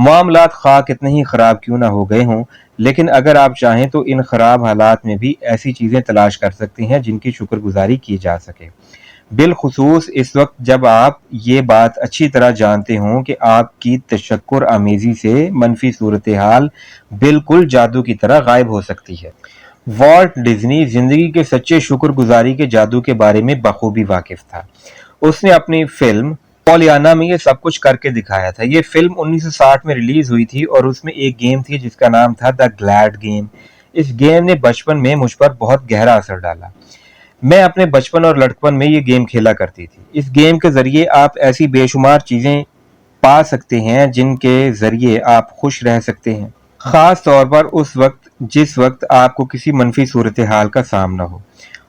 معاملات خواہ کتنے ہی خراب کیوں نہ ہو گئے ہوں، لیکن اگر آپ چاہیں تو ان خراب حالات میں بھی ایسی چیزیں تلاش کر سکتے ہیں جن کی شکر گزاری کی جا سکے، بالخصوص اس وقت جب آپ یہ بات اچھی طرح جانتے ہوں کہ آپ کی تشکر آمیزی سے منفی صورتحال بالکل جادو کی طرح غائب ہو سکتی ہے۔ والٹ ڈزنی زندگی کے سچے شکر گزاری کے جادو کے بارے میں بخوبی واقف تھا۔ اس نے اپنی فلم پولیانا میں یہ سب کچھ کر کے دکھایا تھا۔ یہ فلم 1960 میں ریلیز ہوئی تھی اور اس میں ایک گیم تھی جس کا نام تھا دا گلیڈ گیم۔ اس گیم نے بچپن میں مجھ پر بہت گہرا اثر ڈالا۔ میں اپنے بچپن اور لڑکپن میں یہ گیم کھیلا کرتی تھی۔ اس گیم کے ذریعے آپ ایسی بے شمار چیزیں پا سکتے ہیں جن کے ذریعے آپ خوش رہ سکتے ہیں، خاص طور پر اس وقت جس وقت آپ کو کسی منفی صورتحال کا سامنا ہو۔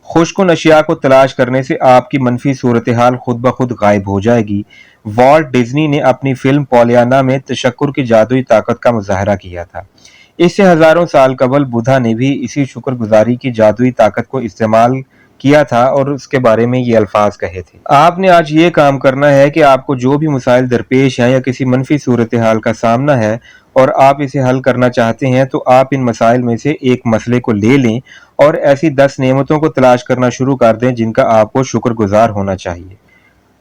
خوش کن اشیاء کو تلاش کرنے سے آپ کی منفی صورتحال خود بخود غائب ہو جائے گی۔ والٹ ڈزنی نے اپنی فلم پولیانا میں تشکر کی جادوئی طاقت کا مظاہرہ کیا تھا۔ اس سے ہزاروں سال قبل بدھا نے بھی اسی شکر گزاری کی جادوئی طاقت کو استعمال کیا تھا اور اس کے بارے میں یہ الفاظ کہے تھے۔ آپ نے آج یہ کام کرنا ہے کہ آپ کو جو بھی مسائل درپیش ہیں یا کسی منفی صورتحال کا سامنا ہے اور آپ اسے حل کرنا چاہتے ہیں تو آپ ان مسائل میں سے ایک مسئلے کو لے لیں اور ایسی 10 نعمتوں کو تلاش کرنا شروع کر دیں جن کا آپ کو شکر گزار ہونا چاہیے۔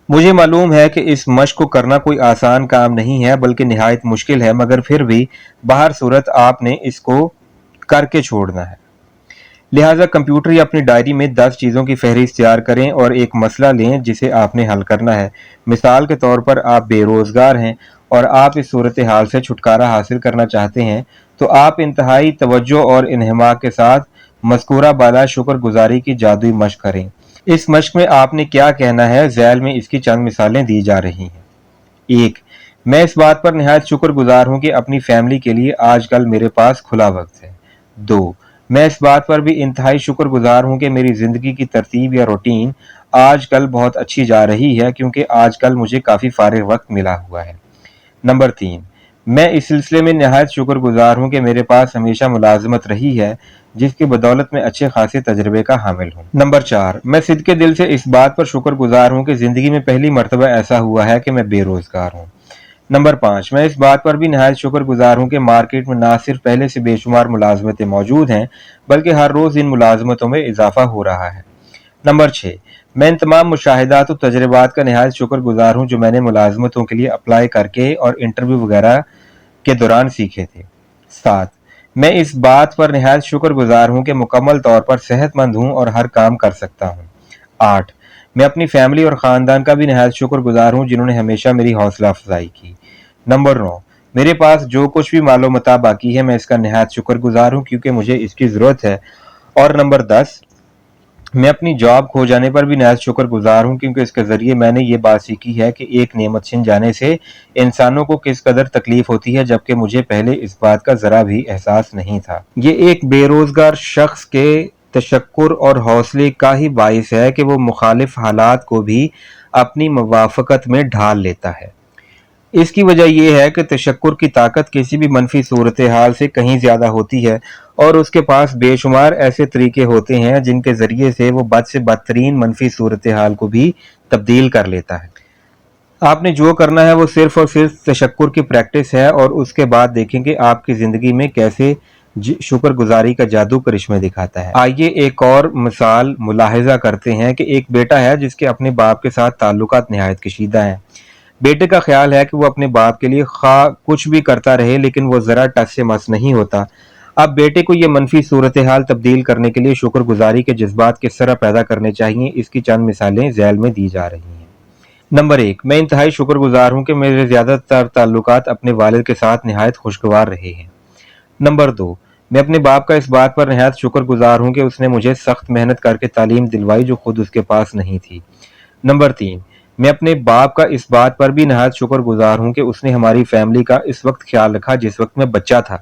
مجھے معلوم ہے کہ اس مشق کو کرنا کوئی آسان کام نہیں ہے بلکہ نہایت مشکل ہے، مگر پھر بھی بہر صورت آپ نے اس کو کر کے چھوڑنا ہے۔ لہٰذا کمپیوٹر یا اپنی ڈائری میں 10 چیزوں کی فہرست تیار کریں اور ایک مسئلہ لیں جسے آپ نے حل کرنا ہے۔ مثال کے طور پر آپ بے روزگار ہیں اور آپ اس صورتحال سے چھٹکارا حاصل کرنا چاہتے ہیں تو آپ انتہائی توجہ اور انہماک کے ساتھ مذکورہ بالا شکر گزاری کی جادوئی مشق کریں۔ اس مشق میں آپ نے کیا کہنا ہے، ذیل میں اس کی چند مثالیں دی جا رہی ہیں۔ 1. میں اس بات پر نہایت شکر گزار ہوں کہ اپنی فیملی کے لیے آج کل میرے پاس کھلا وقت ہے۔ 2. میں اس بات پر بھی انتہائی شکر گزار ہوں کہ میری زندگی کی ترتیب یا روٹین آج کل بہت اچھی جا رہی ہے کیونکہ آج کل مجھے کافی فارغ وقت ملا ہوا ہے۔ نمبر 3. میں اس سلسلے میں نہایت شکر گزار ہوں کہ میرے پاس ہمیشہ ملازمت رہی ہے جس کی بدولت میں اچھے خاصے تجربے کا حامل ہوں۔ نمبر 4. میں صدقے دل سے اس بات پر شکر گزار ہوں کہ زندگی میں پہلی مرتبہ ایسا ہوا ہے کہ میں بے روزگار ہوں۔ نمبر 5. میں اس بات پر بھی نہایت شکر گزار ہوں کہ مارکیٹ میں نہ صرف پہلے سے بے شمار ملازمتیں موجود ہیں بلکہ ہر روز ان ملازمتوں میں اضافہ ہو رہا ہے۔ نمبر 6. میں ان تمام مشاہدات و تجربات کا نہایت شکر گزار ہوں جو میں نے ملازمتوں کے لیے اپلائی کر کے اور انٹرویو وغیرہ کے دوران سیکھے تھے۔ 7. میں اس بات پر نہایت شکر گزار ہوں کہ مکمل طور پر صحت مند ہوں اور ہر کام کر سکتا ہوں۔ 8. میں اپنی فیملی اور خاندان کا بھی نہایت شکر گزار ہوں جنہوں نے ہمیشہ میری حوصلہ افزائی کی۔ نمبر 9. میرے پاس جو کچھ بھی مال و متاع باقی ہے میں اس کا نہایت شکر گزار ہوں کیونکہ مجھے اس کی ضرورت ہے۔ اور نمبر 10. میں اپنی جاب کھو جانے پر بھی نہایت شکر گزار ہوں کیونکہ اس کے ذریعے میں نے یہ بات سیکھی ہے کہ ایک نعمت چھن جانے سے انسانوں کو کس قدر تکلیف ہوتی ہے جبکہ مجھے پہلے اس بات کا ذرا بھی احساس نہیں تھا۔ یہ ایک بے روزگار شخص کے تشکر اور حوصلے کا ہی باعث ہے کہ وہ مخالف حالات کو بھی اپنی موافقت میں ڈھال لیتا ہے۔ اس کی وجہ یہ ہے کہ تشکر کی طاقت کسی بھی منفی صورتحال سے کہیں زیادہ ہوتی ہے اور اس کے پاس بے شمار ایسے طریقے ہوتے ہیں جن کے ذریعے سے وہ بد سے بدترین منفی صورتحال کو بھی تبدیل کر لیتا ہے۔ آپ نے جو کرنا ہے وہ صرف اور صرف تشکر کی پریکٹس ہے اور اس کے بعد دیکھیں کہ آپ کی زندگی میں کیسے شکر گزاری کا جادو کرشمے دکھاتا ہے۔ آئیے ایک اور مثال ملاحظہ کرتے ہیں کہ ایک بیٹا ہے جس کے اپنے باپ کے ساتھ تعلقات نہایت کشیدہ ہیں۔ بیٹے کا خیال ہے کہ وہ اپنے باپ کے لیے خواہ کچھ بھی کرتا رہے لیکن وہ ذرا ٹس سے مس نہیں ہوتا۔ اب بیٹے کو یہ منفی صورتحال تبدیل کرنے کے لیے شکر گزاری کے جذبات کس طرح پیدا کرنے چاہیے، اس کی چند مثالیں ذیل میں دی جا رہی ہیں۔ نمبر 1. میں انتہائی شکر گزار ہوں کہ میرے زیادہ تر تعلقات اپنے والد کے ساتھ نہایت خوشگوار رہے ہیں۔ نمبر 2. میں اپنے باپ کا اس بات پر نہایت شکر گزار ہوں کہ اس نے مجھے سخت محنت کر کے تعلیم دلوائی جو خود اس کے پاس نہیں تھی۔ نمبر 3. میں اپنے باپ کا اس بات پر بھی نہایت شکر گزار ہوں کہ اس نے ہماری فیملی کا اس وقت خیال رکھا جس وقت میں بچہ تھا۔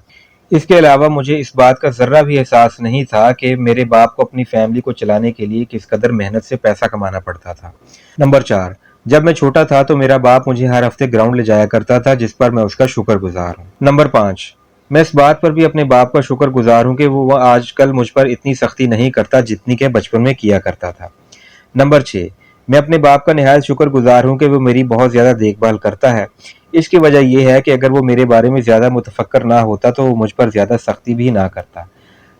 اس کے علاوہ مجھے اس بات کا ذرہ بھی احساس نہیں تھا کہ میرے باپ کو اپنی فیملی کو چلانے کے لیے کس قدر محنت سے پیسہ کمانا پڑتا تھا۔ نمبر 4. جب میں چھوٹا تھا تو میرا باپ مجھے ہر ہفتے گراؤنڈ لے جایا کرتا تھا جس پر میں اس کا شکر گزار ہوں۔ نمبر 5. میں اس بات پر بھی اپنے باپ کا شکر گزار ہوں کہ وہ آج کل مجھ پر اتنی سختی نہیں کرتا جتنی کہ بچپن میں کیا کرتا تھا۔ نمبر 6. میں اپنے باپ کا نہایت شکر گزار ہوں کہ وہ میری بہت زیادہ دیکھ بھال کرتا ہے۔ اس کی وجہ یہ ہے کہ اگر وہ میرے بارے میں زیادہ متفکر نہ ہوتا تو وہ مجھ پر زیادہ سختی بھی نہ کرتا۔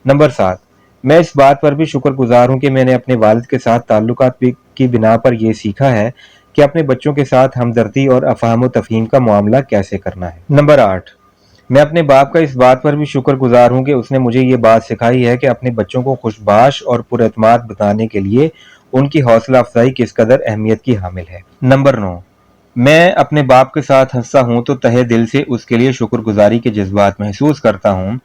نمبر 7، میں اس بات پر بھی شکر گزار ہوں کہ میں نے اپنے والد کے ساتھ تعلقات کی بنا پر یہ سیکھا ہے کہ اپنے بچوں کے ساتھ ہمدردی اور افہام و تفہیم کا معاملہ کیسے کرنا ہے۔ نمبر 8، میں اپنے باپ کا اس بات پر بھی شکر گزار ہوں کہ اس نے مجھے یہ بات سکھائی ہے کہ اپنے بچوں کو خوشباش اور پر اعتماد بنانے کے لیے ان کی حوصلہ افزائی کس قدر اہمیت کی حامل ہے۔ نمبر 9، میں اپنے باپ کے ساتھ ہنستا ہوں تو تہہ دل سے اس کے لیے شکر گزاری کے جذبات محسوس کرتا ہوں،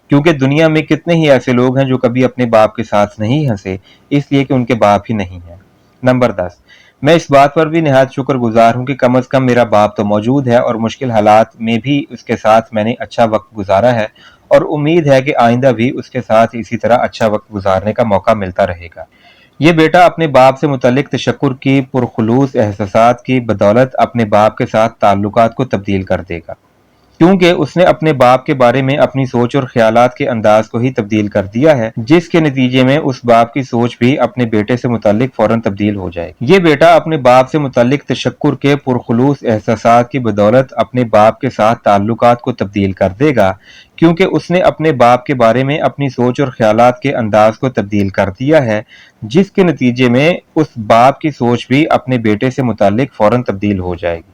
کیونکہ دنیا میں کتنے ہی ایسے لوگ ہیں جو کبھی اپنے باپ کے ساتھ نہیں ہنسے اس لیے کہ ان کے باپ ہی نہیں ہیں۔ نمبر 10، میں اس بات پر بھی نہایت شکر گزار ہوں کہ کم از کم میرا باپ تو موجود ہے اور مشکل حالات میں بھی اس کے ساتھ میں نے اچھا وقت گزارا ہے، اور امید ہے کہ آئندہ بھی اس کے ساتھ اسی طرح اچھا وقت گزارنے کا موقع ملتا رہے گا۔ یہ بیٹا اپنے باپ سے متعلق تشکر کی پرخلوص احساسات کی بدولت اپنے باپ کے ساتھ تعلقات کو تبدیل کر دے گا، کیونکہ اس نے اپنے باپ کے بارے میں اپنی سوچ اور خیالات کے انداز کو ہی تبدیل کر دیا ہے، جس کے نتیجے میں اس باپ کی سوچ بھی اپنے بیٹے سے متعلق فوراً تبدیل ہو جائے گی۔ یہ بیٹا اپنے باپ سے متعلق تشکر کے پرخلوص احساسات کی بدولت اپنے باپ کے ساتھ تعلقات کو تبدیل کر دے گا، کیونکہ اس نے اپنے باپ کے بارے میں اپنی سوچ اور خیالات کے انداز کو تبدیل کر دیا ہے، جس کے نتیجے میں اس باپ کی سوچ بھی اپنے بیٹے سے متعلق فوراً تبدیل ہو جائے گی۔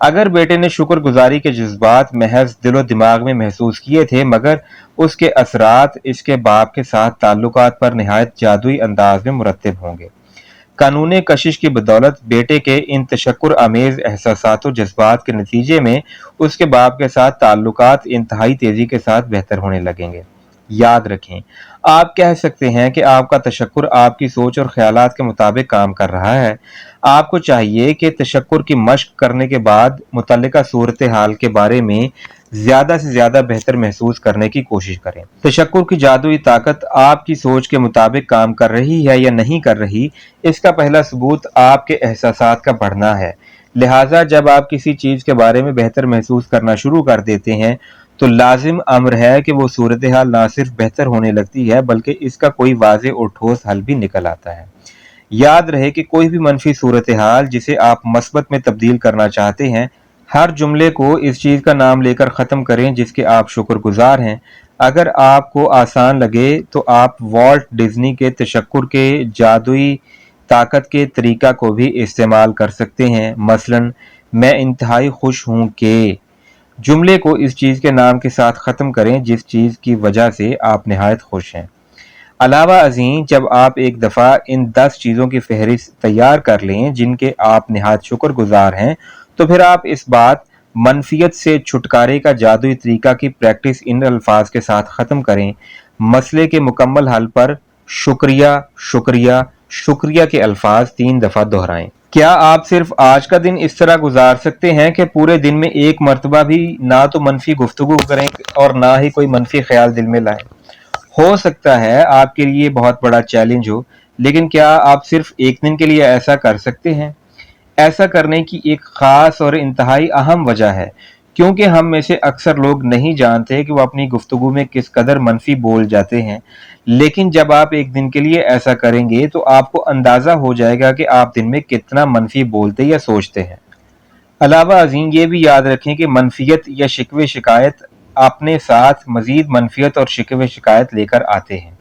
اگر بیٹے نے شکر گزاری کے جذبات محض دل و دماغ میں محسوس کیے تھے، مگر اس کے اثرات اس کے باپ کے ساتھ تعلقات پر نہایت جادوئی انداز میں مرتب ہوں گے۔ قانون کشش کی بدولت بیٹے کے ان تشکر آمیز احساسات و جذبات کے نتیجے میں اس کے باپ کے ساتھ تعلقات انتہائی تیزی کے ساتھ بہتر ہونے لگیں گے۔ یاد رکھیں، آپ کہہ سکتے ہیں کہ آپ کا تشکر آپ کی سوچ اور خیالات کے مطابق کام کر رہا ہے۔ آپ کو چاہیے کہ تشکر کی مشق کرنے کے بعد متعلقہ صورتحال کے بارے میں زیادہ سے زیادہ بہتر محسوس کرنے کی کوشش کریں۔ تشکر کی جادوئی طاقت آپ کی سوچ کے مطابق کام کر رہی ہے یا نہیں کر رہی، اس کا پہلا ثبوت آپ کے احساسات کا بڑھنا ہے۔ لہٰذا جب آپ کسی چیز کے بارے میں بہتر محسوس کرنا شروع کر دیتے ہیں تو لازم امر ہے کہ وہ صورتحال نہ صرف بہتر ہونے لگتی ہے بلکہ اس کا کوئی واضح اور ٹھوس حل بھی نکل آتا ہے۔ یاد رہے کہ کوئی بھی منفی صورتحال جسے آپ مثبت میں تبدیل کرنا چاہتے ہیں، ہر جملے کو اس چیز کا نام لے کر ختم کریں جس کے آپ شکر گزار ہیں۔ اگر آپ کو آسان لگے تو آپ والٹ ڈزنی کے تشکر کے جادوئی طاقت کے طریقہ کو بھی استعمال کر سکتے ہیں۔ مثلاً، میں انتہائی خوش ہوں کہ جملے کو اس چیز کے نام کے ساتھ ختم کریں جس چیز کی وجہ سے آپ نہایت خوش ہیں۔ علاوہ ازیں، جب آپ ایک دفعہ ان 10 چیزوں کی فہرست تیار کر لیں جن کے آپ نہایت شکر گزار ہیں، تو پھر آپ اس بات منفیت سے چھٹکارے کا جادوئی طریقہ کی پریکٹس ان الفاظ کے ساتھ ختم کریں۔ مسئلے کے مکمل حل پر شکریہ، شکریہ، شکریہ کے الفاظ 3 دفعہ دہرائیں۔ کیا آپ صرف آج کا دن اس طرح گزار سکتے ہیں کہ پورے دن میں ایک مرتبہ بھی نہ تو منفی گفتگو کریں اور نہ ہی کوئی منفی خیال دل میں لائیں؟ ہو سکتا ہے آپ کے لیے بہت بڑا چیلنج ہو، لیکن کیا آپ صرف ایک دن کے لیے ایسا کر سکتے ہیں؟ ایسا کرنے کی ایک خاص اور انتہائی اہم وجہ ہے، کیونکہ ہم میں سے اکثر لوگ نہیں جانتے کہ وہ اپنی گفتگو میں کس قدر منفی بول جاتے ہیں، لیکن جب آپ ایک دن کے لیے ایسا کریں گے تو آپ کو اندازہ ہو جائے گا کہ آپ دن میں کتنا منفی بولتے یا سوچتے ہیں۔ علاوہ ازیں یہ بھی یاد رکھیں کہ منفیت یا شکوے شکایت اپنے ساتھ مزید منفیت اور شکوے شکایت لے کر آتے ہیں۔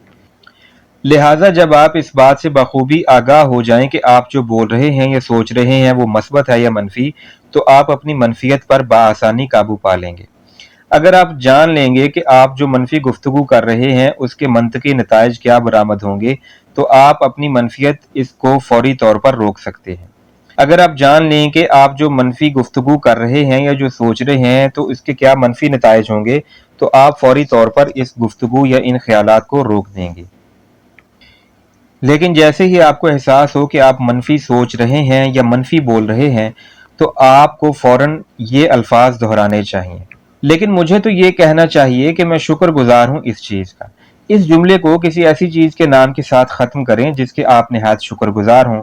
لہٰذا جب آپ اس بات سے بخوبی آگاہ ہو جائیں کہ آپ جو بول رہے ہیں یا سوچ رہے ہیں وہ مثبت ہے یا منفی، تو آپ اپنی منفیت پر بآسانی قابو پا لیں گے۔ اگر آپ جان لیں گے کہ آپ جو منفی گفتگو کر رہے ہیں اس کے منطقی نتائج کیا برآمد ہوں گے، تو آپ اپنی منفیت اس کو فوری طور پر روک سکتے ہیں۔ اگر آپ جان لیں کہ آپ جو منفی گفتگو کر رہے ہیں یا جو سوچ رہے ہیں تو اس کے کیا منفی نتائج ہوں گے، تو آپ فوری طور پر اس گفتگو یا ان خیالات کو روک دیں گے۔ لیکن جیسے ہی آپ کو احساس ہو کہ آپ منفی سوچ رہے ہیں یا منفی بول رہے ہیں تو آپ کو فوراً یہ الفاظ دہرانے چاہیے۔ لیکن مجھے تو یہ کہنا چاہیے کہ میں شکر گزار ہوں اس چیز کا۔ اس جملے کو کسی ایسی چیز کے نام کے ساتھ ختم کریں جس کے آپ نہایت شکر گزار ہوں۔